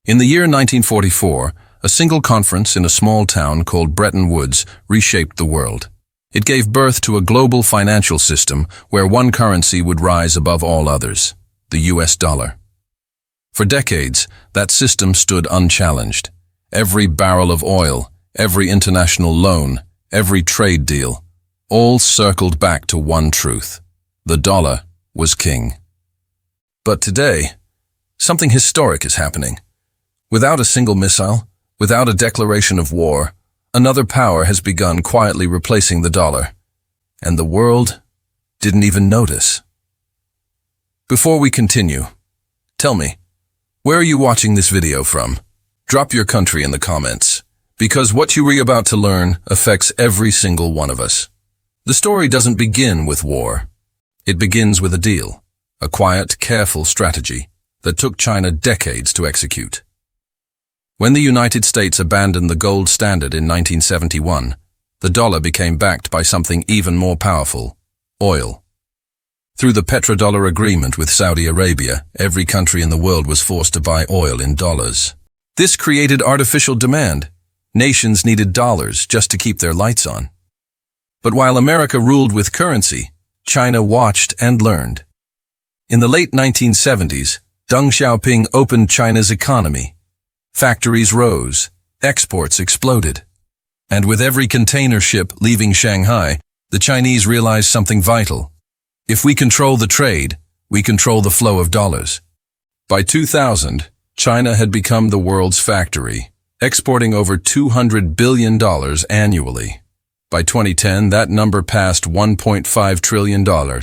In the year 1944, a single conference in a small town called Bretton Woods reshaped the world. It gave birth to a global financial system where one currency would rise above all others, the US dollar. For decades, that system stood unchallenged. Every barrel of oil, every international loan, every trade deal, all circled back to one truth. The dollar was king. But today, something historic is happening. Without a single missile, without a declaration of war, another power has begun quietly replacing the dollar. And the world didn't even notice. Before we continue, tell me, where are you watching this video from? Drop your country in the comments, because what you are about to learn affects every single one of us. The story doesn't begin with war. It begins with a deal, a quiet, careful strategy that took China decades to execute. When the United States abandoned the gold standard in 1971, the dollar became backed by something even more powerful, oil. Through the petrodollar agreement with Saudi Arabia, every country in the world was forced to buy oil in dollars. This created artificial demand. Nations needed dollars just to keep their lights on. But while America ruled with currency, China watched and learned. In the late 1970s, Deng Xiaoping opened China's economy. Factories rose, exports exploded. And with every container ship leaving Shanghai, the Chinese realized something vital. If we control the trade, we control the flow of dollars. By 2000, China had become the world's factory, exporting over $200 billion annually. By 2010, that number passed $1.5 trillion.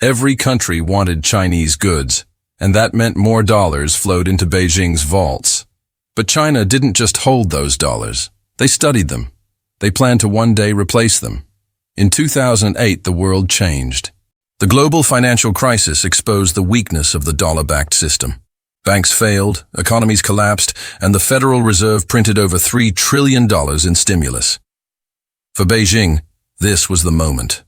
Every country wanted Chinese goods, and that meant more dollars flowed into Beijing's vaults. But China didn't just hold those dollars. They studied them. They planned to one day replace them. In 2008, the world changed. The global financial crisis exposed the weakness of the dollar-backed system. Banks failed, economies collapsed, and the Federal Reserve printed over $3 trillion in stimulus. For Beijing, this was the moment.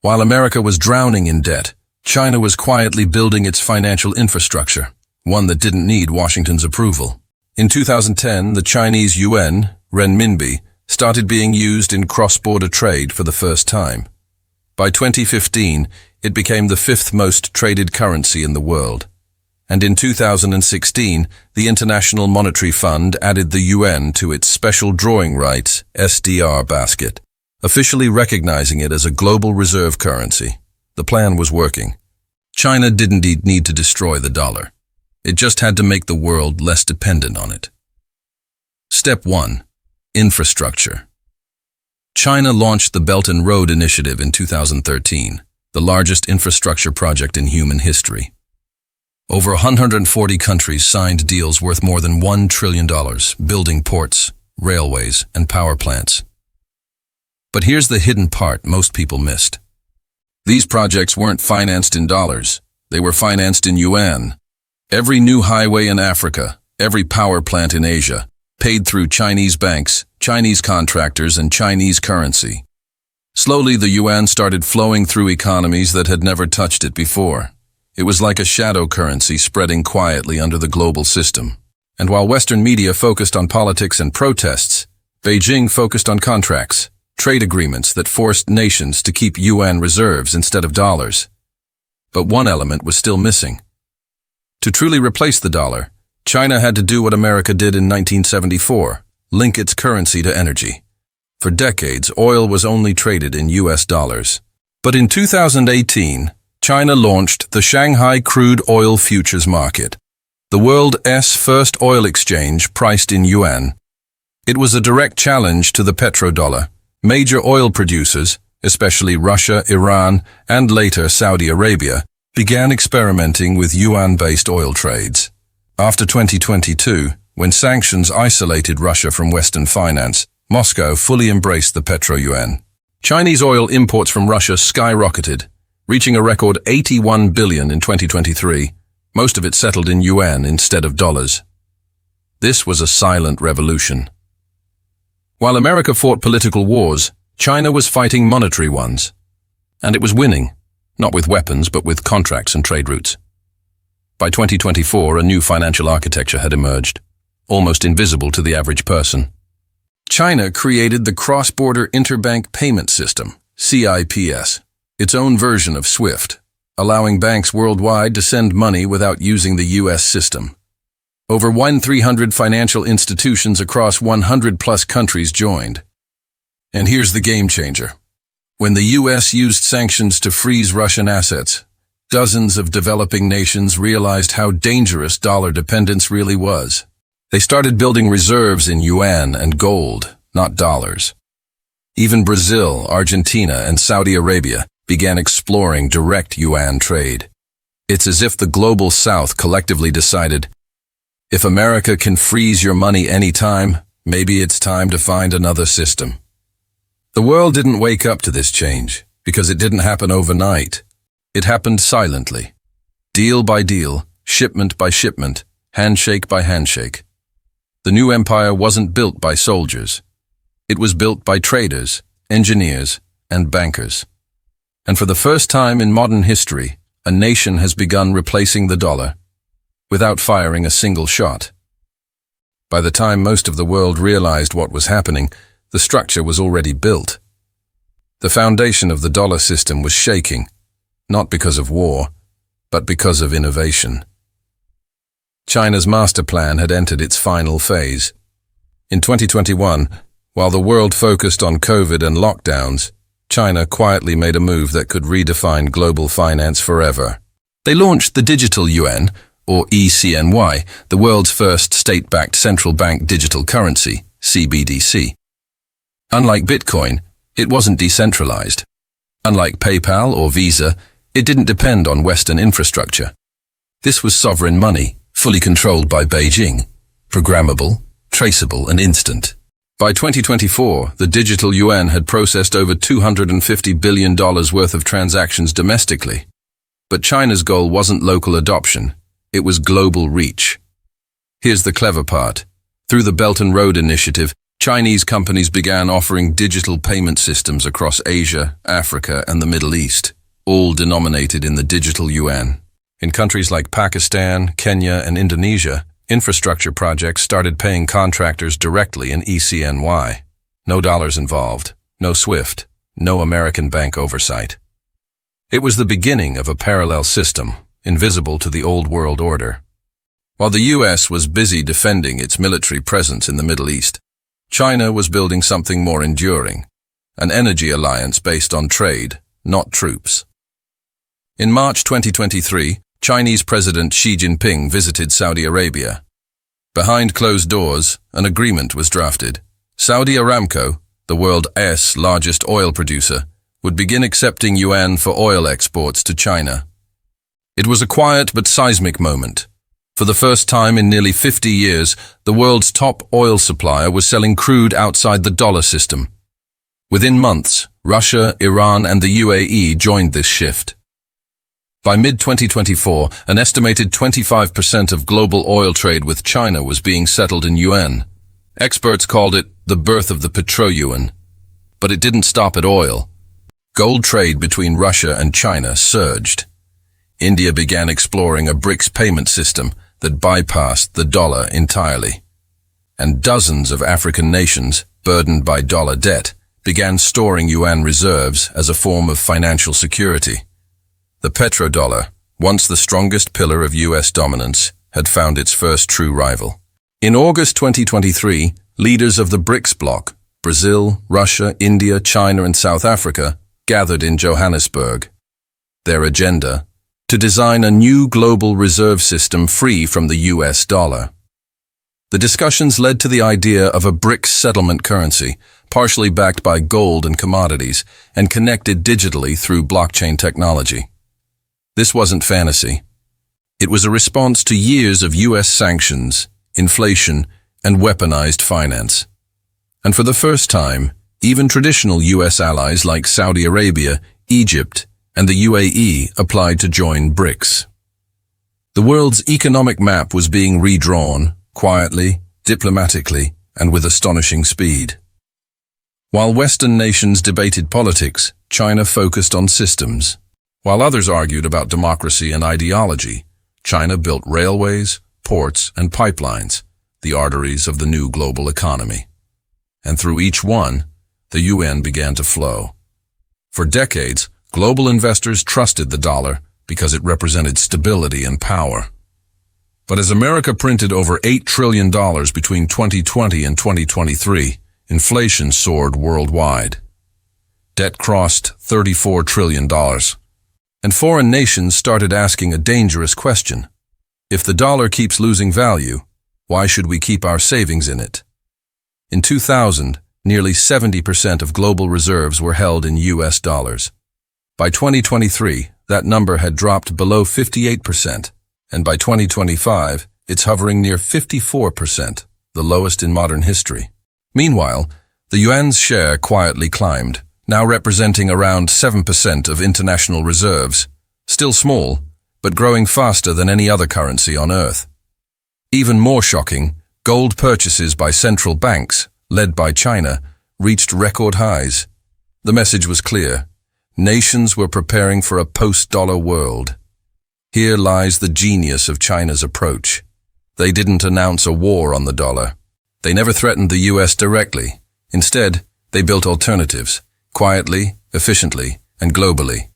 While America was drowning in debt, China was quietly building its financial infrastructure, one that didn't need Washington's approval. In 2010, the Chinese Yuan, renminbi, started being used in cross-border trade for the first time. By 2015, it became the fifth most traded currency in the world. And in 2016, the International Monetary Fund added the yuan to its special drawing rights (SDR) basket, officially recognizing it as a global reserve currency. The plan was working. China didn't need to destroy the dollar. It just had to make the world less dependent on it. Step 1. Infrastructure. China launched the Belt and Road Initiative in 2013, the largest infrastructure project in human history. Over 140 countries signed deals worth more than $1 trillion, building ports, railways, and power plants. But here's the hidden part most people missed. These projects weren't financed in dollars. They were financed in yuan. Every new highway in Africa, every power plant in Asia, paid through Chinese banks, Chinese contractors, and Chinese currency. Slowly, the yuan started flowing through economies that had never touched it before. It was like a shadow currency spreading quietly under the global system. And while Western media focused on politics and protests, Beijing focused on contracts, trade agreements that forced nations to keep yuan reserves instead of dollars. But one element was still missing. To truly replace the dollar, China had to do what America did in 1974, link its currency to energy. For decades, oil was only traded in US dollars. But in 2018, China launched the Shanghai Crude Oil Futures Market, the world's first oil exchange priced in yuan. It was a direct challenge to the petrodollar. Major oil producers, especially Russia, Iran, and later Saudi Arabia, began experimenting with yuan-based oil trades. After 2022, when sanctions isolated Russia from Western finance, Moscow fully embraced the petro-yuan. Chinese oil imports from Russia skyrocketed, reaching a record $81 billion in 2023, most of it settled in yuan instead of dollars. This was a silent revolution. While America fought political wars, China was fighting monetary ones. And it was winning, not with weapons but with contracts and trade routes. By 2024, a new financial architecture had emerged. almost invisible to the average person. China created the Cross-Border Interbank Payment System, CIPS, its own version of SWIFT, allowing banks worldwide to send money without using the U.S. system. Over 1,300 financial institutions across 100-plus countries joined. And here's the game changer. When the U.S. used sanctions to freeze Russian assets, dozens of developing nations realized how dangerous dollar dependence really was. They started building reserves in yuan and gold, not dollars. Even Brazil, Argentina, and Saudi Arabia began exploring direct yuan trade. It's as if the global South collectively decided, if America can freeze your money anytime, maybe it's time to find another system. The world didn't wake up to this change because it didn't happen overnight. It happened silently, deal by deal, shipment by shipment, handshake by handshake. The new empire wasn't built by soldiers. It was built by traders, engineers, and bankers. And for the first time in modern history, a nation has begun replacing the dollar without firing a single shot. By the time most of the world realized what was happening, the structure was already built. The foundation of the dollar system was shaking, not because of war, but because of innovation. China's master plan had entered its final phase. In 2021, while the world focused on COVID and lockdowns, China quietly made a move that could redefine global finance forever. They launched the digital yuan, or ECNY, the world's first state-backed central bank digital currency, CBDC. Unlike Bitcoin, it wasn't decentralized. Unlike PayPal or Visa, it didn't depend on Western infrastructure. This was sovereign money, fully controlled by Beijing, programmable, traceable, and instant. By 2024, the digital yuan had processed over $250 billion worth of transactions domestically. But China's goal wasn't local adoption, it was global reach. Here's the clever part. Through the Belt and Road Initiative, Chinese companies began offering digital payment systems across Asia, Africa, and the Middle East, all denominated in the digital yuan. In countries like Pakistan, Kenya, and Indonesia, infrastructure projects started paying contractors directly in ECNY. No dollars involved, no SWIFT, no American bank oversight. It was the beginning of a parallel system, invisible to the old world order. While the US was busy defending its military presence in the Middle East, China was building something more enduring, an energy alliance based on trade, not troops. In March 2023, Chinese President Xi Jinping visited Saudi Arabia. Behind closed doors, an agreement was drafted. Saudi Aramco, the world's largest oil producer, would begin accepting yuan for oil exports to China. It was a quiet but seismic moment. For the first time in nearly 50 years, the world's top oil supplier was selling crude outside the dollar system. Within months, Russia, Iran, and the UAE joined this shift. By mid-2024, an estimated 25% of global oil trade with China was being settled in yuan. Experts called it the birth of the petro-yuan. But it didn't stop at oil. Gold trade between Russia and China surged. India began exploring a BRICS payment system that bypassed the dollar entirely. And dozens of African nations, burdened by dollar debt, began storing yuan reserves as a form of financial security. The petrodollar, once the strongest pillar of US dominance, had found its first true rival. In August 2023, leaders of the BRICS bloc, Brazil, Russia, India, China, and South Africa, gathered in Johannesburg. Their agenda: to design a new global reserve system free from the US dollar. The discussions led to the idea of a BRICS settlement currency, partially backed by gold and commodities, and connected digitally through blockchain technology. This wasn't fantasy. It was a response to years of US sanctions, inflation, and weaponized finance. And for the first time, even traditional US allies like Saudi Arabia, Egypt, and the UAE applied to join BRICS. The world's economic map was being redrawn, quietly, diplomatically, and with astonishing speed. While Western nations debated politics, China focused on systems. While others argued about democracy and ideology, China built railways, ports, and pipelines, the arteries of the new global economy. And through each one, the yuan began to flow. For decades, global investors trusted the dollar because it represented stability and power. But as America printed over $8 trillion between 2020 and 2023, inflation soared worldwide. Debt crossed $34 trillion. And foreign nations started asking a dangerous question. If the dollar keeps losing value, why should we keep our savings in it? In 2000, nearly 70% of global reserves were held in US dollars. By 2023, that number had dropped below 58%, and by 2025, it's hovering near 54%, the lowest in modern history. Meanwhile, the yuan's share quietly climbed, now representing around 7% of international reserves, still small, but growing faster than any other currency on Earth. Even more shocking, gold purchases by central banks, led by China, reached record highs. The message was clear. Nations were preparing for a post-dollar world. Here lies the genius of China's approach. They didn't announce a war on the dollar. They never threatened the US directly. Instead, they built alternatives, quietly, efficiently, and globally.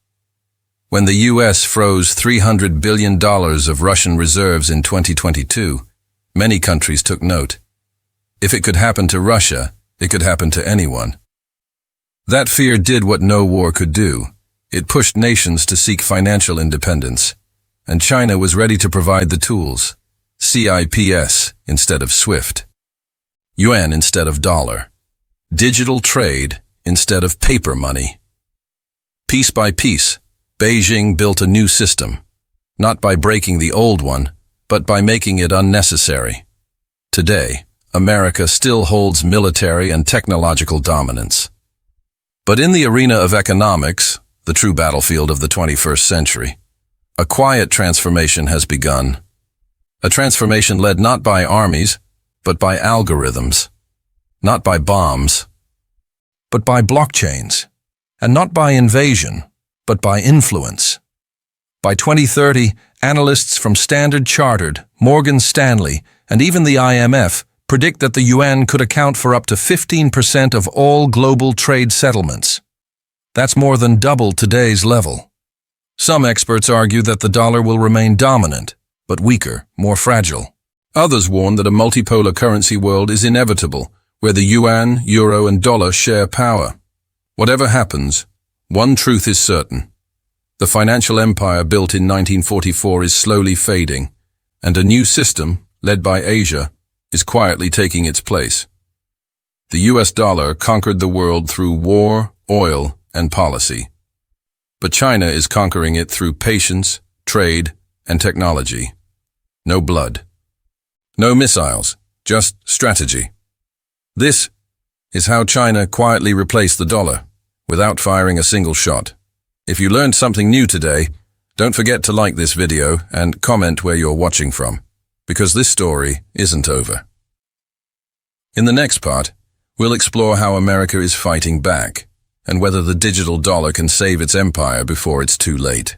When the US froze $300 billion of Russian reserves in 2022, many countries took note. If it could happen to Russia, it could happen to anyone. That fear did what no war could do. It pushed nations to seek financial independence, and China was ready to provide the tools. CIPS instead of SWIFT. Yuan instead of dollar. Digital trade instead of paper money. Piece by piece, Beijing built a new system, not by breaking the old one, but by making it unnecessary. Today, America still holds military and technological dominance. But in the arena of economics, the true battlefield of the 21st century, a quiet transformation has begun. A transformation led not by armies, but by algorithms. Not by bombs, but by blockchains. And not by invasion, but by influence. By 2030, analysts from Standard Chartered, Morgan Stanley, and even the IMF predict that the yuan could account for up to 15% of all global trade settlements. That's more than double today's level. Some experts argue that the dollar will remain dominant, but weaker, more fragile. Others warn that a multipolar currency world is inevitable, where the yuan, euro, and dollar share power. Whatever happens, one truth is certain. The financial empire built in 1944 is slowly fading, and a new system, led by Asia, is quietly taking its place. The US dollar conquered the world through war, oil, and policy. But China is conquering it through patience, trade, and technology. No blood. No missiles, just strategy. This is how China quietly replaced the dollar, without firing a single shot. If you learned something new today, don't forget to like this video and comment where you're watching from, because this story isn't over. In the next part, we'll explore how America is fighting back, and whether the digital dollar can save its empire before it's too late.